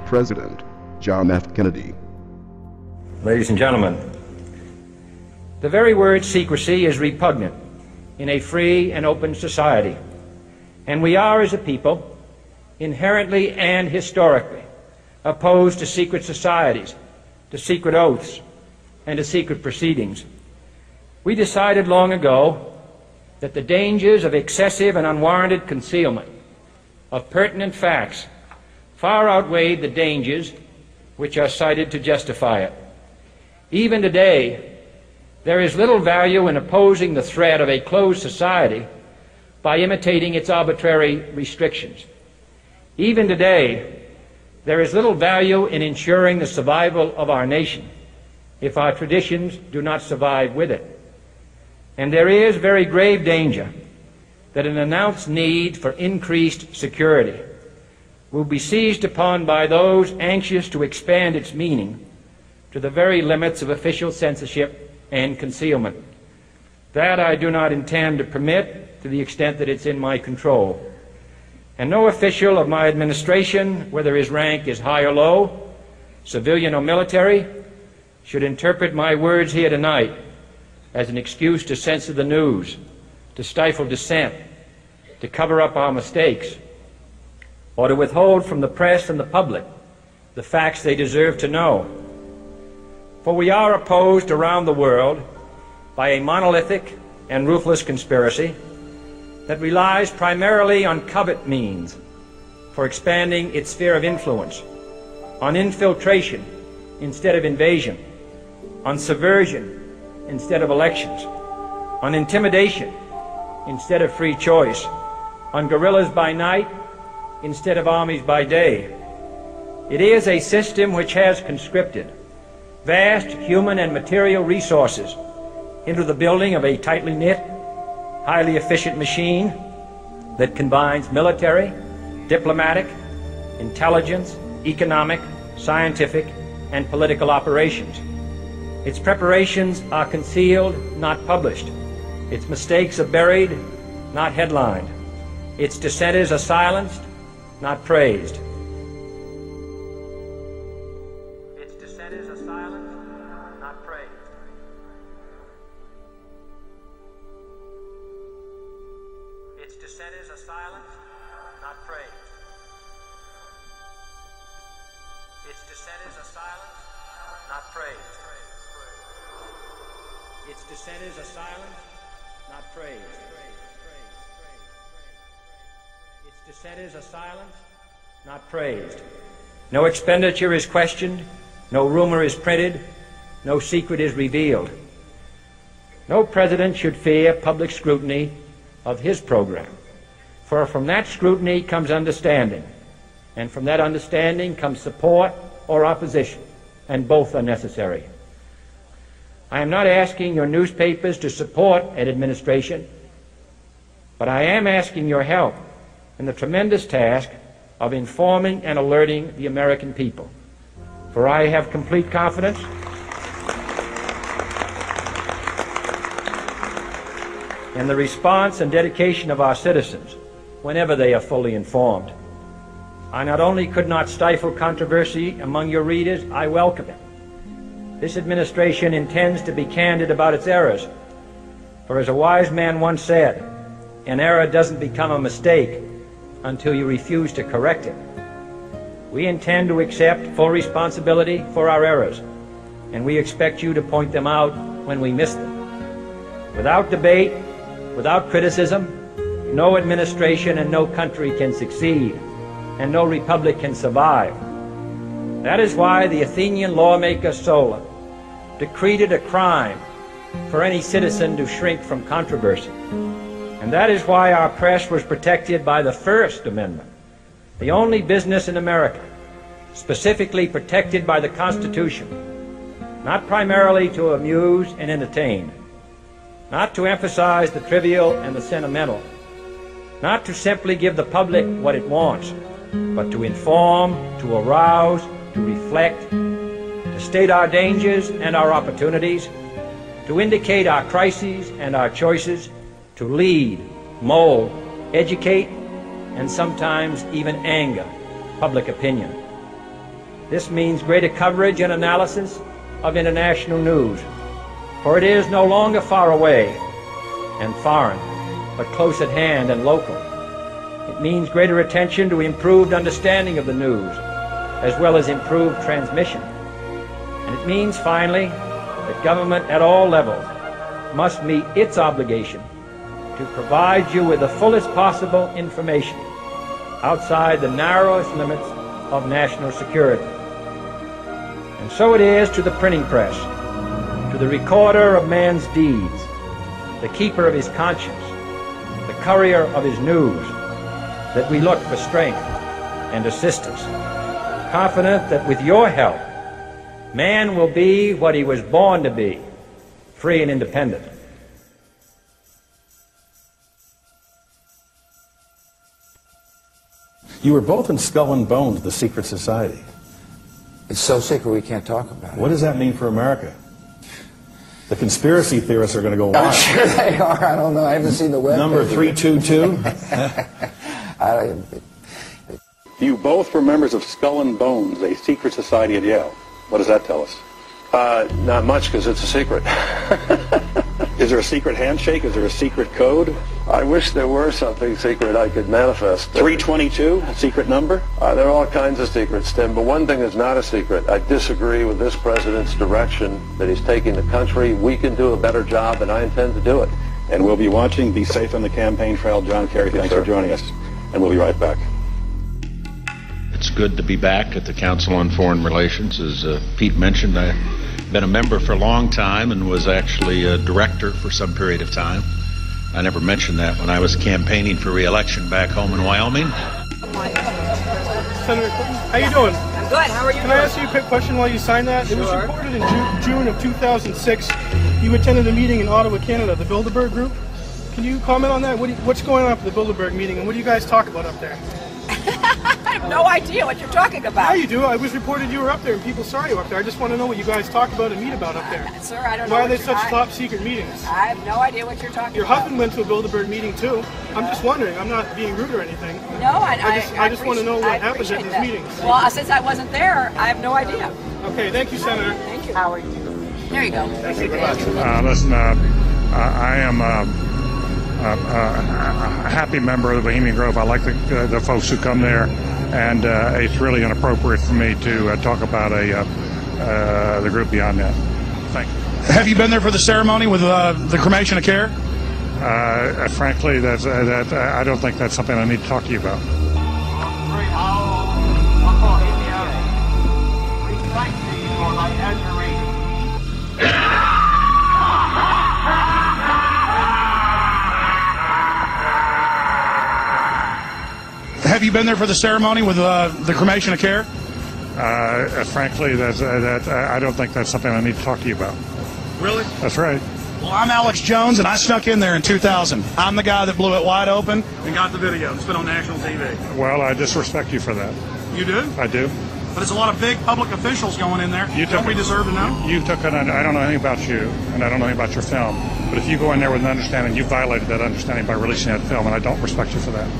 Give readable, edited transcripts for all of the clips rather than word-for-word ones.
President John F. Kennedy. Ladies and gentlemen, the very word secrecy is repugnant in a free and open society, and we are, as a people, inherently and historically opposed to secret societies, to secret oaths, and to secret proceedings. We decided long ago that the dangers of excessive and unwarranted concealment of pertinent facts far outweighed the dangers which are cited to justify it. Even today, there is little value in opposing the threat of a closed society by imitating its arbitrary restrictions. Even today, there is little value in ensuring the survival of our nation if our traditions do not survive with it. And there is very grave danger that an announced need for increased security will be seized upon by those anxious to expand its meaning to the very limits of official censorship and concealment. That I do not intend to permit to the extent that it's in my control. And no official of my administration, whether his rank is high or low, civilian or military, should interpret my words here tonight as an excuse to censor the news, to stifle dissent, to cover up our mistakes, or to withhold from the press and the public the facts they deserve to know. For we are opposed around the world by a monolithic and ruthless conspiracy that relies primarily on covert means for expanding its sphere of influence, on infiltration instead of invasion, on subversion instead of elections, on intimidation instead of free choice, on guerrillas by night instead of armies by day. It is a system which has conscripted vast human and material resources into the building of a tightly knit, highly efficient machine that combines military, diplomatic, intelligence, economic, scientific, and political operations. Its preparations are concealed, not published. Its mistakes are buried, not headlined. Its dissenters are silenced, not praised. Its dissenters are silenced, not praised. Its dissenters are silenced, not praised. Its dissenters are silenced, not praised. Its dissenters are silenced, not praised. Its dissenters are silenced, not praised. No expenditure is questioned, no rumor is printed, no secret is revealed. No president should fear public scrutiny of his program, for from that scrutiny comes understanding, and from that understanding comes support or opposition, and both are necessary. I am not asking your newspapers to support an administration, but I am asking your help in the tremendous task of informing and alerting the American people. For I have complete confidence in the response and dedication of our citizens whenever they are fully informed. I not only could not stifle controversy among your readers, I welcome it. This administration intends to be candid about its errors, for as a wise man once said, an error doesn't become a mistake until you refuse to correct it. We intend to accept full responsibility for our errors, and we expect you to point them out when we miss them. Without debate, without criticism, no administration and no country can succeed, and no republic can survive. That is why the Athenian lawmaker Solon decreed it a crime for any citizen to shrink from controversy. And that is why our press was protected by the First Amendment, the only business in America specifically protected by the Constitution, not primarily to amuse and entertain, not to emphasize the trivial and the sentimental, not to simply give the public what it wants, but to inform, to arouse, to reflect, to state our dangers and our opportunities, to indicate our crises and our choices, to lead, mold, educate, and sometimes even anger public opinion. This means greater coverage and analysis of international news, for it is no longer far away and foreign, but close at hand and local. It means greater attention to improved understanding of the news, as well as improved transmission. And it means, finally, that government at all levels must meet its obligation to provide you with the fullest possible information outside the narrowest limits of national security. And so it is to the printing press, to the recorder of man's deeds, the keeper of his conscience, the courier of his news, that we look for strength and assistance, confident that with your help, man will be what he was born to be, free and independent. You were both in Skull and Bones, the secret society. It's so secret we can't talk about it. What does that mean for America? The conspiracy theorists are going to go I'm wild. sure they are. I don't know. I haven't seen the web. Number 322? You both were members of Skull and Bones, a secret society at Yale. What does that tell us? Not much, because it's a secret. Is there a secret handshake? Is there a secret code? I wish there were something secret I could manifest. 322, a secret number? There are all kinds of secrets, Tim, but one thing is not a secret. I disagree with this president's direction that he's taking the country. We can do a better job, and I intend to do it. And we'll be watching. Be safe on the campaign trail. John Kerry, thanks for joining us. And we'll be right back. It's good to be back at the Council on Foreign Relations. As Pete mentioned, I've been a member for a long time and was actually a director for some period of time. I never mentioned that when I was campaigning for re-election back home in Wyoming. Senator Clinton, how you doing? I'm good. How are you Can doing? I ask you a quick question while you signed that? Sure. It was reported in June of 2006 you attended a meeting in Ottawa, Canada, the Bilderberg Group. Can you comment on that? What's going on at the Bilderberg meeting, and what do you guys talk about up there? I have no idea what you're talking about. Yeah, you do. I was reported you were up there, and people saw you up there. I just want to know what you guys talk about and meet about up there. Sir, I don't know. Why are they such top secret meetings? I have no idea what you're talking Your about. husband went to a Bilderberg meeting too. I'm just wondering. I'm not being rude or anything. No, I just want to know what happens at these that. meetings. Well, since I wasn't there, I have no idea. Okay, thank you, Senator. Thank you. How are you? There you go. Thank you very much. Listen, I am a happy member of the Bohemian Grove. I like the folks who come there, and it's really inappropriate for me to talk about the group beyond that. Thank you. Have you been there for the ceremony with the cremation of care? Frankly, I don't think that's something I need to talk to you about. Have you been there for the ceremony with the cremation of care? Frankly, I don't think that's something I need to talk to you about. Really? That's right. Well, I'm Alex Jones, and I snuck in there in 2000. I'm the guy that blew it wide open and got the video. It's been on national TV. Well, I disrespect you for that. You do? I do. But it's a lot of big public officials going in there. Don't we deserve to know? I don't know anything about you, and I don't know anything about your film. But if you go in there with an understanding, you violated that understanding by releasing that film, and I don't respect you for that.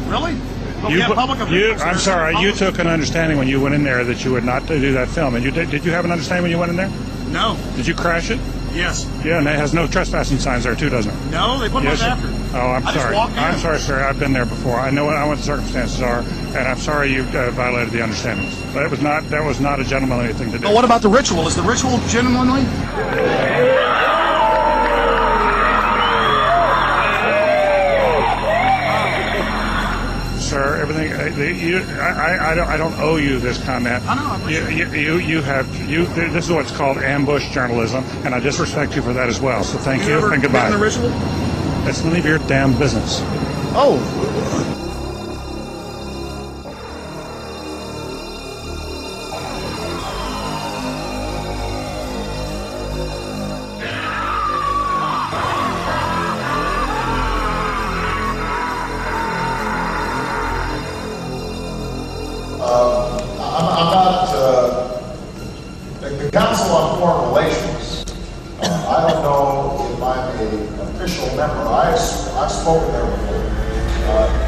Really? But we have public officials. I'm sorry. You took an understanding when you went in there that you would not do that film, and you did. Did you have an understanding when you went in there? No. Did you crash it? Yes. Yeah, and it has no trespassing signs there too, doesn't it? No, they put those after. Oh, I'm sorry. I'm sorry, sir. I've been there before. I know what the circumstances are, and I'm sorry you violated the understandings. That was not a gentlemanly thing to do. But what about the ritual? Is the ritual gentlemanly? Sir, everything. I don't owe you this comment. I know. This is what's called ambush journalism, and I disrespect you for that as well. So thank you and goodbye. The ritual? It's none of your damn business. Oh. The Council on Foreign Relations, I don't know if I'm an official member. I've spoken there before.